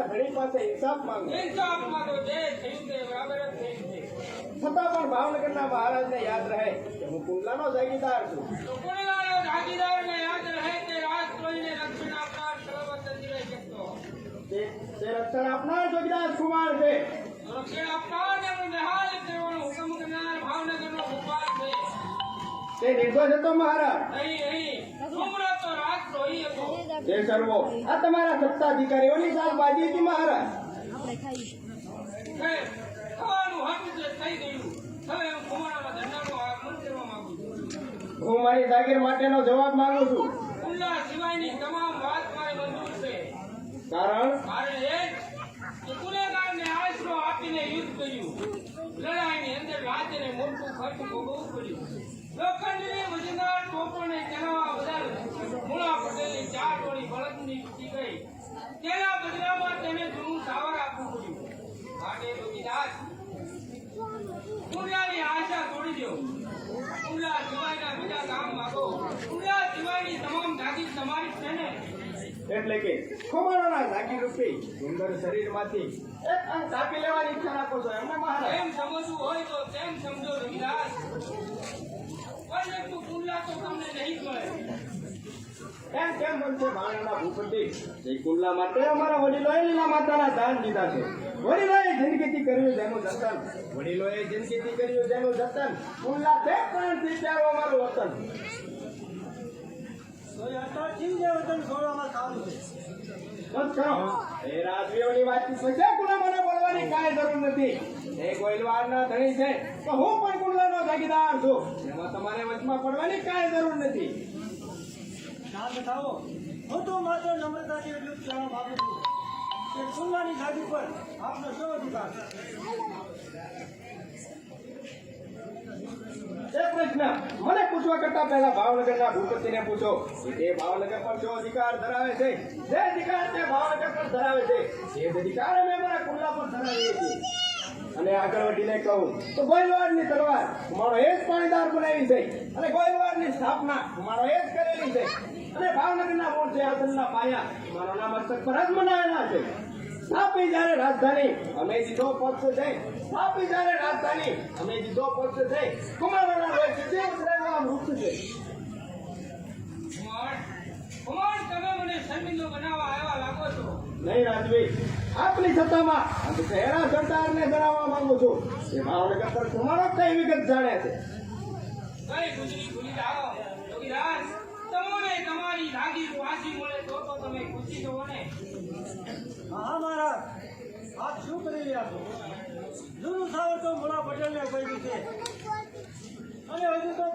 ધણી પાસે હિસાબ માંગો. ઇન્સાફ માંગો. જે થયું તે બરાબર જ થયું છે. છતાં પણ ભાવનગરના મહારાજને યાદ રહે કે હું કુંડલાનો જાગીરદાર છું. તો કુંડલાનો જાગીરદારને યાદ રહે કે રાજદ્રોહીને રક્ષણ આપનાર સર્વત્ર જીવે શકતો. તે રક્ષણ આપનાર જોગીદાર કુમાર છે. રક્ષણ આપનાર ને નિહાળ કરવાનો હુકમ કરનાર ભાવનગરનો ભગવાન છે. તે નિર્દોષ હતો મહારાજ. નહીં સુમરો તો રાજદ્રોહી હતો. તે સર્વો આ તમારા સત્તાધિકારીઓની ચાલબાજી હતી મહારાજ. થવાનું હતું તે થઈ ગયું. હવે હું કુમારના ધંધાનો આગમન કરવા માંગુ છું. હું મારી જાગીર માટેનો જવાબ માંગુ છું. કુંડલા સિવાયની તમામ વાત મારે મંજૂર છે. કારણ કારણ એ કે ગુનેગારને આશરો આપીને યુદ્ધ કર્યું. લડાઈની અંદર રાજ્યને મોટું ખર્ચ ભોગવવું પડ્યું. લોખંડની વજનદાર ટોપોને ચલાવવા બદલ મુળા પટેલની 4 ટોળી બળદની તૂટી ગઈ. તેના બદલામાં તેને જૂનું સાવર આપવું પડ્યું. માટે જોગીદાસ કુંડલાની આશા છોડી દો. કુંડલા સિવાયના બીજા કામ માંગો. કુંડલા સિવાયની તમામ જાગીર તમારી છે ને. એટલે કે કુમારોના જાગીર રૂપી સુંદર શરીરમાંથી એક અંગ કાપી લેવાની ઈચ્છા રાખો છો એમને મહારાજ? એમ સમજવું હોય તો તેમ સમજો રવિદાસ. પરંતુ કુંડલા તો તમને નહીં મળે. એમ કેમ બનશે ભાણના ભૂપતિ? એ કુંડલા માટે અમારા વડીલોએ લીલા માતાના દાન દીધા છે. વડીલોએ જિંદગીથી કર્યું જેનું જતન, વડીલોએ જિંદગીથી કર્યું જેનું જતન, કુંડલા તે પ્રાણથી પ્યારું અમારું વતન. બસ કરો. એ રાજવીઓની વાતચીત વચ્ચે કુંડલાને બોલવાની કાંઈ જરૂર નથી. એ ગોયલવાડના ધણી છે તો હું પણ કુંડલાનો જાગીરદાર છું. એમાં તમારે વચમાં પડવાની કાંઈ જરૂર નથી. શાંત થાઓ. હું તો માત્ર નમ્રતાથી એટલું જ કહેવા માંગુ છું કે કુંડલાની જાગીર પર આપનો શો અધિકાર છે? એ પ્રશ્ન મને પૂછવા કરતા પહેલા ભાવનગરના ભૂપતિને પૂછો કે તે ભાવનગર પર શો અધિકાર ધરાવે છે. જે અધિકાર તે ભાવનગર પર ધરાવે છે તે જ અધિકાર અમે અમારા કુંડલા પર ધરાવીએ છીએ. અને આગળ વધીને કહું તો ગોયલવાડની તલવાર કુમારો એ જ પાણીદાર બનાવી છે અને ગોયલવાડની સ્થાપના કુમારો એ જ કરેલી છે અને ભાવનગરના મૂળ સિંહાસનના પાયા કુમારોના મસ્તક પર જ બનાવેલા છે. સ્થાપી જ્યારે રાજધાની અમે દીધો પક્ષ છે. સ્થાપી જ્યારે રાજધાની અમે દીધો પક્ષ છે. કુમારોના લોહી સુધી ઉતરેલા વૃક્ષ છે. કુમાર તમે મને શર્મિંદો બનાવવા આવ્યા લાગો છો. નહીં રાજવી, આપની સત્તામાં હું શહેરા સરદારને જણાવવા માંગુ છું કે ભાવનગર પર કુમારો કઈ વિગત જાણે છે. કઈ ગુજરી ભૂલી જાઓ જોગીદાસ. તમને તમારી જાગીર પાછી મળે તો તમે ખુશી થવો ને. હા મહારાજ, આપ શું કરી રહ્યા છો? જૂનું સાવર તો મુળા પટેલને કહ્યું છે અને હજુ તો